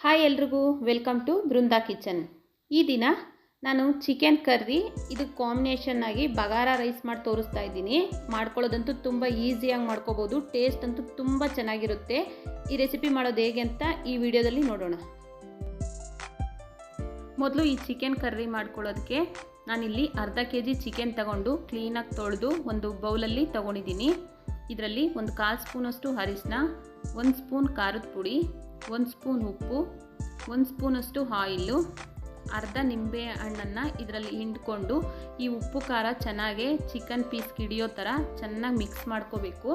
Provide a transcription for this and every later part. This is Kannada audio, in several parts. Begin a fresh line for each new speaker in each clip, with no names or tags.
ಹಾಯ್ ಎಲ್ರಿಗೂ ವೆಲ್ಕಮ್ ಟು ಬೃಂದಾ ಕಿಚನ್. ಈ ದಿನ ನಾನು ಚಿಕನ್ ಕರ್ರಿ ಇದು ಕಾಂಬಿನೇಷನ್ ಆಗಿ ಬಗಾರ ರೈಸ್ ಮಾಡಿ ತೋರಿಸ್ತಾ ಇದ್ದೀನಿ. ಮಾಡ್ಕೊಳ್ಳೋದಂತೂ ತುಂಬ ಈಸಿಯಾಗಿ ಮಾಡ್ಕೋಬೋದು. ಟೇಸ್ಟ್ ಅಂತೂ ತುಂಬ ಚೆನ್ನಾಗಿರುತ್ತೆ. ಈ ರೆಸಿಪಿ ಮಾಡೋದು ಹೇಗೆ ಅಂತ ಈ ವಿಡಿಯೋದಲ್ಲಿ ನೋಡೋಣ. ಮೊದಲು ಈ ಚಿಕನ್ ಕರ್ರಿ ಮಾಡ್ಕೊಳ್ಳೋದಕ್ಕೆ ನಾನಿಲ್ಲಿ ಅರ್ಧ kg ಚಿಕನ್ ತಗೊಂಡು ಕ್ಲೀನಾಗಿ ತೊಳೆದು ಒಂದು ಬೌಲಲ್ಲಿ ತೊಗೊಂಡಿದ್ದೀನಿ. ಇದರಲ್ಲಿ ಒಂದು 1/4 ಸ್ಪೂನಷ್ಟು ಅರಿಶಿನ, 1 ಸ್ಪೂನ್ ಖಾರದ ಪುಡಿ, 1 ಸ್ಪೂನ್ ಉಪ್ಪು, 1 ಸ್ಪೂನಷ್ಟು ಆಯಿಲು, ಅರ್ಧ ನಿಂಬೆ ಹಣ್ಣನ್ನು ಇದರಲ್ಲಿ ಹಿಂಡ್ಕೊಂಡು ಈ ಉಪ್ಪು ಖಾರ ಚೆನ್ನಾಗಿ ಚಿಕನ್ ಪೀಸ್ಗೆ ಹಿಡಿಯೋ ಥರ ಚೆನ್ನಾಗಿ ಮಿಕ್ಸ್ ಮಾಡ್ಕೋಬೇಕು.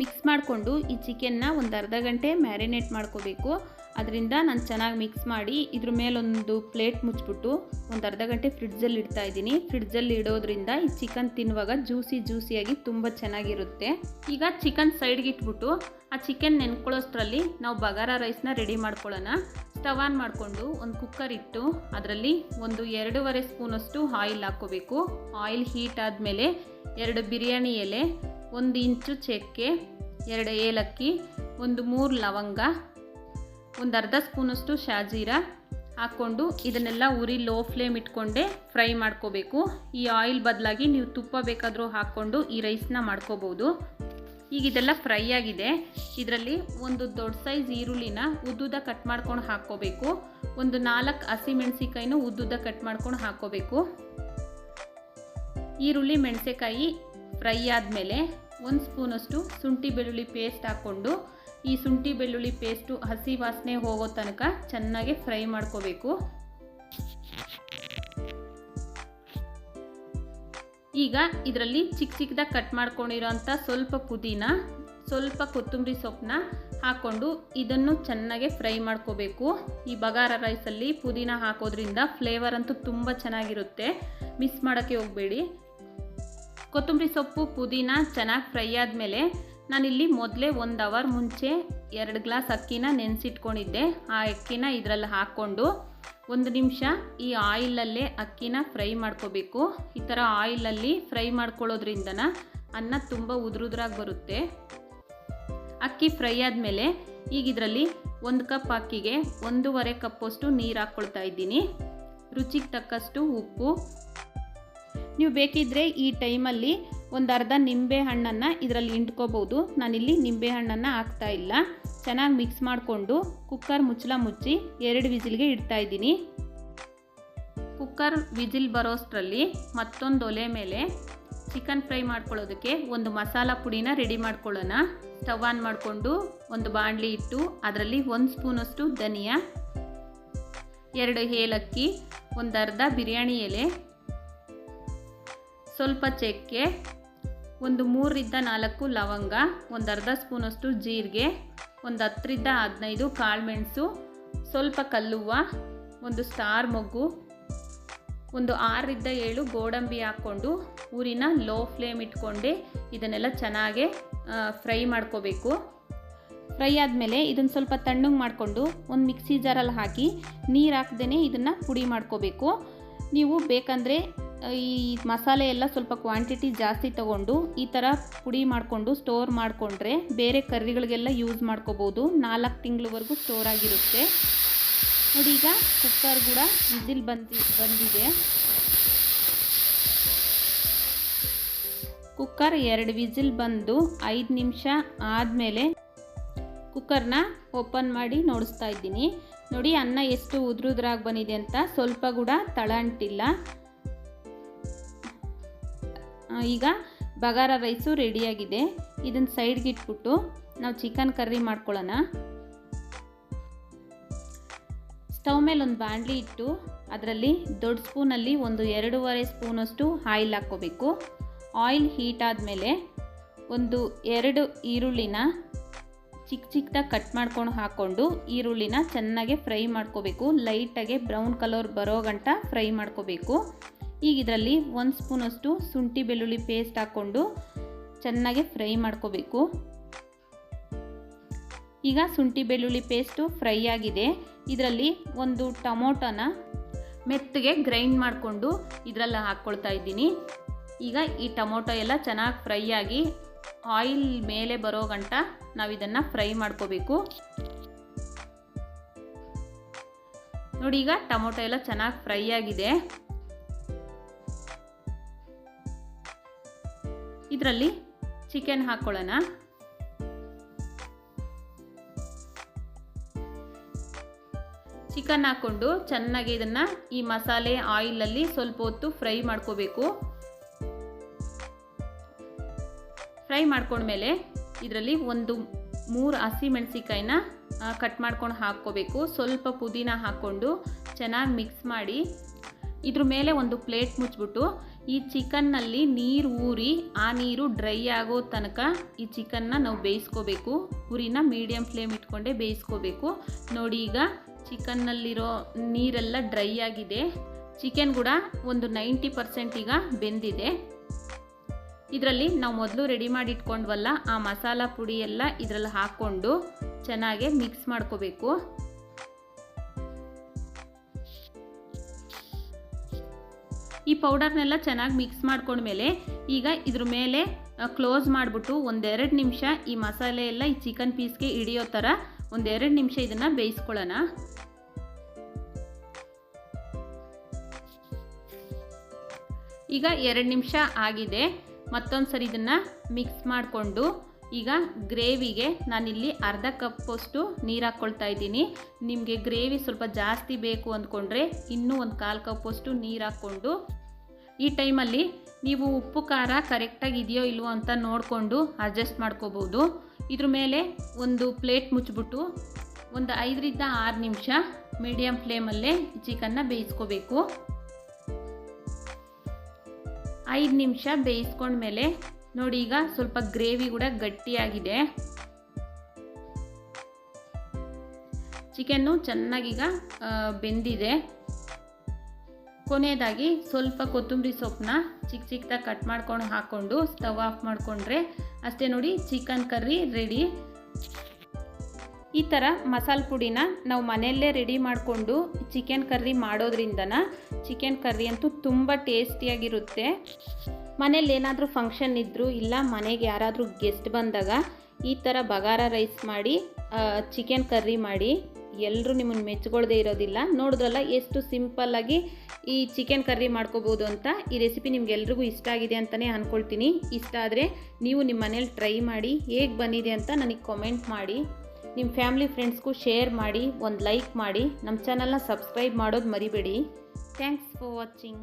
ಮಿಕ್ಸ್ ಮಾಡಿಕೊಂಡು ಈ ಚಿಕನ್ನ ಒಂದು ಅರ್ಧ ಗಂಟೆ ಮ್ಯಾರಿನೇಟ್ ಮಾಡ್ಕೋಬೇಕು. ಅದರಿಂದ ನಾನು ಚೆನ್ನಾಗಿ ಮಿಕ್ಸ್ ಮಾಡಿ ಇದ್ರ ಮೇಲೊಂದು ಪ್ಲೇಟ್ ಮುಚ್ಚಿಬಿಟ್ಟು ಒಂದು ಅರ್ಧ ಗಂಟೆ ಫ್ರಿಡ್ಜಲ್ಲಿ ಇಡ್ತಾ ಇದ್ದೀನಿ. ಫ್ರಿಡ್ಜಲ್ಲಿ ಇಡೋದ್ರಿಂದ ಈ ಚಿಕನ್ ತಿನ್ನುವಾಗ ಜ್ಯೂಸಿಯಾಗಿ ತುಂಬ ಚೆನ್ನಾಗಿರುತ್ತೆ. ಈಗ ಚಿಕನ್ ಸೈಡ್ಗೆ ಇಟ್ಬಿಟ್ಟು ಆ ಚಿಕನ್ ನೆನ್ಕೊಳ್ಳೋಷ್ಟರಲ್ಲಿ ನಾವು ಬಗಾರ ರೈಸ್ನ ರೆಡಿ ಮಾಡ್ಕೊಳ್ಳೋಣ. ಸ್ಟವ್ ಆನ್ ಮಾಡಿಕೊಂಡು ಒಂದು ಕುಕ್ಕರ್ ಇಟ್ಟು ಅದರಲ್ಲಿ ಒಂದು 2.5 ಸ್ಪೂನಷ್ಟು ಆಯಿಲ್ ಹಾಕ್ಕೋಬೇಕು. ಆಯಿಲ್ ಹೀಟ್ ಆದಮೇಲೆ 2 ಬಿರಿಯಾನಿ ಎಲೆ, 1 ಇಂಚು ಚಕ್ಕೆ, 2 ಏಲಕ್ಕಿ, ಒಂದು 3 ಲವಂಗ, ಒಂದು ಅರ್ಧ ಸ್ಪೂನಷ್ಟು ಶಾಜೀರ ಹಾಕ್ಕೊಂಡು ಇದನ್ನೆಲ್ಲ ಉರಿ ಲೋ ಫ್ಲೇಮ್ ಇಟ್ಕೊಂಡೆ ಫ್ರೈ ಮಾಡ್ಕೋಬೇಕು. ಈ ಆಯಿಲ್ ಬದಲಾಗಿ ನೀವು ತುಪ್ಪ ಬೇಕಾದರೂ ಹಾಕ್ಕೊಂಡು ಈ ರೈಸ್ನ ಮಾಡ್ಕೋಬೋದು. ಈಗ ಇದೆಲ್ಲ ಫ್ರೈ ಆಗಿದೆ. ಇದರಲ್ಲಿ ಒಂದು ದೊಡ್ಡ ಸೈಜ್ ಈರುಳ್ಳಿನ ಉದ್ದುದ ಕಟ್ ಮಾಡ್ಕೊಂಡು ಹಾಕ್ಕೋಬೇಕು. ಒಂದು 4 ಹಸಿಮೆಣಸಿಕಾಯಿನೂ ಉದ್ದುದ ಕಟ್ ಮಾಡ್ಕೊಂಡು ಹಾಕ್ಕೋಬೇಕು. ಈರುಳ್ಳಿ ಮೆಣಸೆಕಾಯಿ ಫ್ರೈ ಆದಮೇಲೆ 1 ಸ್ಪೂನಷ್ಟು ಶುಂಠಿ ಬೆಳ್ಳುಳ್ಳಿ ಪೇಸ್ಟ್ ಹಾಕ್ಕೊಂಡು ಈ ಶುಂಠಿ ಬೆಳ್ಳುಳ್ಳಿ ಪೇಸ್ಟು ಹಸಿ ವಾಸನೆ ಹೋಗೋ ತನಕ ಚೆನ್ನಾಗಿ ಫ್ರೈ ಮಾಡ್ಕೋಬೇಕು. ಈಗ ಇದರಲ್ಲಿ ಚಿಕ್ಕದಾಗಿ ಕಟ್ ಮಾಡ್ಕೊಂಡಿರೋಂಥ ಸ್ವಲ್ಪ ಪುದೀನ, ಸ್ವಲ್ಪ ಕೊತ್ತಂಬರಿ ಸೊಪ್ಪನ್ನ ಹಾಕ್ಕೊಂಡು ಇದನ್ನು ಚೆನ್ನಾಗಿ ಫ್ರೈ ಮಾಡ್ಕೋಬೇಕು. ಈ ಬಗಾರ ರೈಸಲ್ಲಿ ಪುದೀನ ಹಾಕೋದ್ರಿಂದ ಫ್ಲೇವರ್ ಅಂತೂ ತುಂಬ ಚೆನ್ನಾಗಿರುತ್ತೆ. ಮಿಸ್ ಮಾಡೋಕ್ಕೆ ಹೋಗಬೇಡಿ. ಕೊತ್ತಂಬರಿ ಸೊಪ್ಪು ಪುದೀನ ಚೆನ್ನಾಗಿ ಫ್ರೈ ಆದಮೇಲೆ ನಾನಿಲ್ಲಿ ಮೊದಲೇ 1 ಅವರ್ ಮುಂಚೆ 2 ಗ್ಲಾಸ್ ಅಕ್ಕಿನ ನೆನೆಸಿಟ್ಕೊಂಡಿದ್ದೆ. ಆ ಅಕ್ಕಿನ ಇದರಲ್ಲಿ ಹಾಕ್ಕೊಂಡು 1 ನಿಮಿಷ ಈ ಆಯಿಲಲ್ಲೇ ಅಕ್ಕಿನ ಫ್ರೈ ಮಾಡ್ಕೋಬೇಕು. ಈ ಥರ ಆಯಿಲಲ್ಲಿ ಫ್ರೈ ಮಾಡ್ಕೊಳ್ಳೋದ್ರಿಂದನ ಅನ್ನ ತುಂಬ ಉದುರಾಗಿ ಬರುತ್ತೆ. ಅಕ್ಕಿ ಫ್ರೈ ಆದಮೇಲೆ ಈಗ ಇದರಲ್ಲಿ 1 ಕಪ್ ಅಕ್ಕಿಗೆ 1.5 ಕಪ್ಪಷ್ಟು ನೀರು ಹಾಕ್ಕೊಳ್ತಾ ಇದ್ದೀನಿ. ರುಚಿಗೆ ತಕ್ಕಷ್ಟು ಉಪ್ಪು. ನೀವು ಬೇಕಿದ್ದರೆ ಈ ಟೈಮಲ್ಲಿ ಒಂದು ಅರ್ಧ ನಿಂಬೆ ಹಣ್ಣನ್ನು ಇದರಲ್ಲಿ ಹಿಂಡ್ಕೋಬೋದು. ನಾನಿಲ್ಲಿ ನಿಂಬೆ ಹಣ್ಣನ್ನು ಹಾಕ್ತಾ ಇಲ್ಲ. ಚೆನ್ನಾಗಿ ಮಿಕ್ಸ್ ಮಾಡಿಕೊಂಡು ಕುಕ್ಕರ್ ಮುಚ್ಚಳ ಮುಚ್ಚಿ 2 ವಿಜಿಲ್ಗೆ ಇಡ್ತಾ ಇದ್ದೀನಿ. ಕುಕ್ಕರ್ ವಿಜಿಲ್ ಬರೋಷ್ಟರಲ್ಲಿ ಮತ್ತೊಂದು ಒಲೆ ಮೇಲೆ ಚಿಕನ್ ಫ್ರೈ ಮಾಡ್ಕೊಳ್ಳೋದಕ್ಕೆ ಒಂದು ಮಸಾಲ ಪುಡಿನ ರೆಡಿ ಮಾಡ್ಕೊಳ್ಳೋಣ. ಸ್ಟವ್ ಆನ್ ಮಾಡಿಕೊಂಡು ಒಂದು ಬಾಣಲಿ ಇಟ್ಟು ಅದರಲ್ಲಿ 1 ಸ್ಪೂನಷ್ಟು ಧನಿಯಾ, 2 ಏಲಕ್ಕಿ, ಒಂದು ಅರ್ಧ ಬಿರಿಯಾನಿ ಎಲೆ, ಸ್ವಲ್ಪ ಚಕ್ಕೆ, ಒಂದು 3-4 ಲವಂಗ, ಒಂದು ಅರ್ಧ ಸ್ಪೂನಷ್ಟು ಜೀರಿಗೆ, ಒಂದು 10-15 ಕಾಳುಮೆಣಸು, ಸ್ವಲ್ಪ ಕಲ್ಲುವ್ವ, ಒಂದು ಸ್ಟಾರ್ ಮೊಗ್ಗು, ಒಂದು 6-7 ಗೋಡಂಬಿ ಹಾಕ್ಕೊಂಡು ಊರಿನ ಲೋ ಫ್ಲೇಮ್ ಇಟ್ಕೊಂಡೆ ಇದನ್ನೆಲ್ಲ ಚೆನ್ನಾಗಿ ಫ್ರೈ ಮಾಡ್ಕೋಬೇಕು. ಫ್ರೈ ಆದಮೇಲೆ ಇದನ್ನು ಸ್ವಲ್ಪ ತಣ್ಣಗೆ ಮಾಡಿಕೊಂಡು ಒಂದು ಮಿಕ್ಸಿ ಜಾರಲ್ಲಿ ಹಾಕಿ ನೀರು ಹಾಕ್ದೇ ಇದನ್ನು ಪುಡಿ ಮಾಡ್ಕೋಬೇಕು. ನೀವು ಬೇಕಂದರೆ ಈ ಮಸಾಲೆ ಎಲ್ಲ ಸ್ವಲ್ಪ ಕ್ವಾಂಟಿಟಿ ಜಾಸ್ತಿ ತೊಗೊಂಡು ಈ ಥರ ಪುಡಿ ಮಾಡಿಕೊಂಡು ಸ್ಟೋರ್ ಮಾಡಿಕೊಂಡ್ರೆ ಬೇರೆ ಕರ್ರಿಗಳಿಗೆಲ್ಲ ಯೂಸ್ ಮಾಡ್ಕೋಬೋದು. 4 ತಿಂಗಳವರೆಗೂ ಸ್ಟೋರ್ ಆಗಿರುತ್ತೆ. ನೋಡಿ, ಈಗ ಕುಕ್ಕರ್ ಕೂಡ ವಿಜಿಲ್ ಬಂದಿದೆ. ಕುಕ್ಕರ್ 2 ವಿಜಿಲ್ ಬಂದು 5 ನಿಮಿಷ ಆದಮೇಲೆ ಕುಕ್ಕರ್ನ ಓಪನ್ ಮಾಡಿ ನೋಡಿಸ್ತಾ ಇದ್ದೀನಿ. ನೋಡಿ, ಅನ್ನ ಎಷ್ಟು ಉದುರಾಗಿ ಬಂದಿದೆ ಅಂತ. ಸ್ವಲ್ಪ ಕೂಡ ತಳ ಅಂಟಿಲ್ಲ. ಈಗ ಬಗಾರ ರೈಸು ರೆಡಿಯಾಗಿದೆ. ಇದನ್ನು ಸೈಡ್ಗೆ ಇಟ್ಬಿಟ್ಟು ನಾವು ಚಿಕನ್ ಕರ್ರಿ ಮಾಡ್ಕೊಳ್ಳೋಣ. ಸ್ಟವ್ ಮೇಲೆ ಒಂದು ಬಾಣಲಿ ಇಟ್ಟು ಅದರಲ್ಲಿ ದೊಡ್ಡ ಸ್ಪೂನಲ್ಲಿ ಒಂದು 2.5 ಸ್ಪೂನಷ್ಟು ಆಯಿಲ್ ಹಾಕ್ಕೋಬೇಕು. ಆಯಿಲ್ ಹೀಟ್ ಆದಮೇಲೆ ಒಂದು 2 ಈರುಳ್ಳಿನ ಚಿಕ್ಕದಾಗಿ ಕಟ್ ಮಾಡ್ಕೊಂಡು ಹಾಕ್ಕೊಂಡು ಈರುಳ್ಳಿನ ಚೆನ್ನಾಗಿ ಫ್ರೈ ಮಾಡ್ಕೋಬೇಕು. ಲೈಟಾಗಿ ಬ್ರೌನ್ ಕಲರ್ ಬರೋ ಗಂಟ ಫ್ರೈ ಮಾಡ್ಕೋಬೇಕು. ಈಗ ಇದರಲ್ಲಿ 1 ಸ್ಪೂನಷ್ಟು ಶುಂಠಿ ಬೆಳ್ಳುಳ್ಳಿ ಪೇಸ್ಟ್ ಹಾಕ್ಕೊಂಡು ಚೆನ್ನಾಗಿ ಫ್ರೈ ಮಾಡ್ಕೋಬೇಕು. ಈಗ ಶುಂಠಿ ಬೆಳ್ಳುಳ್ಳಿ ಪೇಸ್ಟು ಫ್ರೈ ಆಗಿದೆ. ಇದರಲ್ಲಿ ಒಂದು ಟೊಮೊಟೊನ ಮೆತ್ತಗೆ ಗ್ರೈಂಡ್ ಮಾಡಿಕೊಂಡು ಇದರಲ್ಲಿ ಹಾಕ್ಕೊಳ್ತಾ ಇದ್ದೀನಿ. ಈಗ ಈ ಟೊಮೊಟೊ ಎಲ್ಲ ಚೆನ್ನಾಗಿ ಫ್ರೈ ಆಗಿ ಆಯಿಲ್ ಮೇಲೆ ಬರೋ ಗಂಟ ನಾವು ಇದನ್ನು ಫ್ರೈ ಮಾಡ್ಕೋಬೇಕು. ನೋಡಿ ಈಗ ಟೊಮೊಟೊ ಎಲ್ಲ ಚೆನ್ನಾಗಿ ಫ್ರೈ ಆಗಿದೆ. ಇದರಲ್ಲಿ ಚಿಕನ್ ಹಾಕ್ಕೊಳ್ಳೋಣ. ಚಿಕನ್ ಹಾಕ್ಕೊಂಡು ಚೆನ್ನಾಗಿ ಇದನ್ನು ಈ ಮಸಾಲೆ ಆಯಿಲಲ್ಲಿ ಸ್ವಲ್ಪ ಹೊತ್ತು ಫ್ರೈ ಮಾಡ್ಕೋಬೇಕು. ಫ್ರೈ ಮಾಡ್ಕೊಂಡ್ಮೇಲೆ ಇದರಲ್ಲಿ ಒಂದು 3 ಹಸಿಮೆಣಸಿಕಾಯಿನ ಕಟ್ ಮಾಡ್ಕೊಂಡು ಹಾಕ್ಕೋಬೇಕು. ಸ್ವಲ್ಪ ಪುದೀನ ಹಾಕ್ಕೊಂಡು ಚೆನ್ನಾಗಿ ಮಿಕ್ಸ್ ಮಾಡಿ ಇದ್ರ ಮೇಲೆ ಒಂದು ಪ್ಲೇಟ್ ಮುಚ್ಚಿಬಿಟ್ಟು ಈ ಚಿಕನ್ನಲ್ಲಿ ನೀರು ಊರಿ ಆ ನೀರು ಡ್ರೈ ಆಗೋ ತನಕ ಈ ಚಿಕನ್ನ ನಾವು ಬೇಯಿಸ್ಕೋಬೇಕು. ಉರಿನ ಮೀಡಿಯಮ್ ಫ್ಲೇಮ್ ಇಟ್ಕೊಂಡೆ ಬೇಯಿಸ್ಕೋಬೇಕು. ನೋಡಿ ಈಗ ಚಿಕನ್ನಲ್ಲಿರೋ ನೀರೆಲ್ಲ ಡ್ರೈ ಆಗಿದೆ. ಚಿಕನ್ ಕೂಡ ಒಂದು 90% ಈಗ ಬೆಂದಿದೆ. ಇದರಲ್ಲಿ ನಾವು ಮೊದಲು ರೆಡಿ ಮಾಡಿ ಇಟ್ಕೊಂಡ್ವಲ್ಲ ಆ ಮಸಾಲ ಪುಡಿ ಎಲ್ಲ ಇದರಲ್ಲಿ ಹಾಕ್ಕೊಂಡು ಚೆನ್ನಾಗಿ ಮಿಕ್ಸ್ ಮಾಡ್ಕೋಬೇಕು. ಈ ಪೌಡರ್ನೆಲ್ಲ ಚೆನ್ನಾಗಿ ಮಿಕ್ಸ್ ಮಾಡ್ಕೊಂಡ್ಮೇಲೆ ಈಗ ಇದ್ರ ಮೇಲೆ ಕ್ಲೋಸ್ ಮಾಡಿಬಿಟ್ಟು 1-2 ನಿಮಿಷ ಈ ಮಸಾಲೆ ಎಲ್ಲ ಈ ಚಿಕನ್ ಪೀಸ್ಗೆ ಹಿಡಿಯೋ ಥರ 1-2 ನಿಮಿಷ ಇದನ್ನು ಬೇಯಿಸ್ಕೊಳ್ಳೋಣ. ಈಗ 2 ನಿಮಿಷ ಆಗಿದೆ. ಮತ್ತೊಂದು ಸರಿ ಇದನ್ನು ಮಿಕ್ಸ್ ಮಾಡಿಕೊಂಡು ಈಗ ಗ್ರೇವಿಗೆ ನಾನಿಲ್ಲಿ ಅರ್ಧ ಕಪ್ಪಷ್ಟು ನೀರು ಹಾಕ್ಕೊಳ್ತಾ ಇದ್ದೀನಿ. ನಿಮಗೆ ಗ್ರೇವಿ ಸ್ವಲ್ಪ ಜಾಸ್ತಿ ಬೇಕು ಅಂದ್ಕೊಂಡ್ರೆ ಇನ್ನೂ 1/4 ಕಪ್ಪಷ್ಟು ನೀರು ಹಾಕ್ಕೊಂಡು ಈ ಟೈಮಲ್ಲಿ ನೀವು ಉಪ್ಪು ಖಾರ ಕರೆಕ್ಟಾಗಿ ಇದೆಯೋ ಇಲ್ವೋ ಅಂತ ನೋಡಿಕೊಂಡು ಅಡ್ಜಸ್ಟ್ ಮಾಡ್ಕೋಬೋದು. ಇದ್ರ ಮೇಲೆ ಒಂದು ಪ್ಲೇಟ್ ಮುಚ್ಚಿಬಿಟ್ಟು ಒಂದು 5-6 ನಿಮಿಷ ಮೀಡಿಯಮ್ ಫ್ಲೇಮಲ್ಲೇ ಚಿಕನ್ನ ಬೇಯಿಸ್ಕೋಬೇಕು. 5 ನಿಮಿಷ ಬೇಯಿಸ್ಕೊಂಡ್ಮೇಲೆ ನೋಡಿ ಈಗ ಸ್ವಲ್ಪ ಗ್ರೇವಿ ಕೂಡ ಗಟ್ಟಿಯಾಗಿದೆ. ಚಿಕನ್ನು ಚೆನ್ನಾಗೀಗ ಬೆಂದಿದೆ. ಕೊನೆಯದಾಗಿ ಸ್ವಲ್ಪ ಕೊತ್ತಂಬರಿ ಸೊಪ್ಪನ್ನ ಚಿಕ್ಕ ಚಿಕ್ಕದಾಗಿ ಕಟ್ ಮಾಡ್ಕೊಂಡು ಹಾಕ್ಕೊಂಡು ಸ್ಟವ್ ಆಫ್ ಮಾಡಿಕೊಂಡ್ರೆ ಅಷ್ಟೇ ನೋಡಿ, ಚಿಕನ್ ಕರ್ರಿ ರೆಡಿ. ಈ ಥರ ಮಸಾಲೆ ಪುಡಿನ ನಾವು ಮನೆಯಲ್ಲೇ ರೆಡಿ ಮಾಡಿಕೊಂಡು ಚಿಕನ್ ಕರ್ರಿ ಮಾಡೋದ್ರಿಂದನ ಚಿಕನ್ ಕರ್ರಿ ಅಂತೂ ತುಂಬ ಟೇಸ್ಟಿಯಾಗಿರುತ್ತೆ. ಮನೇಲಿ ಏನಾದರೂ ಫಂಕ್ಷನ್ ಇದ್ದರೂ ಇಲ್ಲ ಮನೆಗೆ ಯಾರಾದರೂ ಗೆಸ್ಟ್ ಬಂದಾಗ ಈ ಥರ ಬಗಾರ ರೈಸ್ ಮಾಡಿ ಚಿಕನ್ ಕರ್ರಿ ಮಾಡಿ ಎಲ್ಲರೂ ನಿಮ್ಮನ್ನು ಮೆಚ್ಕೊಳ್ದೇ ಇರೋದಿಲ್ಲ. ನೋಡಿದ್ರಲ್ಲ ಎಷ್ಟು ಸಿಂಪಲ್ಲಾಗಿ ಈ ಚಿಕನ್ ಕರ್ರಿ ಮಾಡ್ಕೋಬೋದು ಅಂತ. ಈ ರೆಸಿಪಿ ನಿಮ್ಗೆಲ್ರಿಗೂ ಇಷ್ಟ ಆಗಿದೆ ಅಂತಲೇ ಅಂದ್ಕೊಳ್ತೀನಿ. ಇಷ್ಟ ಆದರೆ ನೀವು ನಿಮ್ಮ ಮನೇಲಿ ಟ್ರೈ ಮಾಡಿ ಹೇಗೆ ಬಂದಿದೆ ಅಂತ ನನಗೆ ಕಾಮೆಂಟ್ ಮಾಡಿ. ನಿಮ್ಮ ಫ್ಯಾಮಿಲಿ ಫ್ರೆಂಡ್ಸ್ಗೂ ಶೇರ್ ಮಾಡಿ, ಒಂದು ಲೈಕ್ ಮಾಡಿ, ನಮ್ಮ ಚಾನಲ್ನ ಸಬ್ಸ್ಕ್ರೈಬ್ ಮಾಡೋದು ಮರಿಬೇಡಿ. Thanks for watching.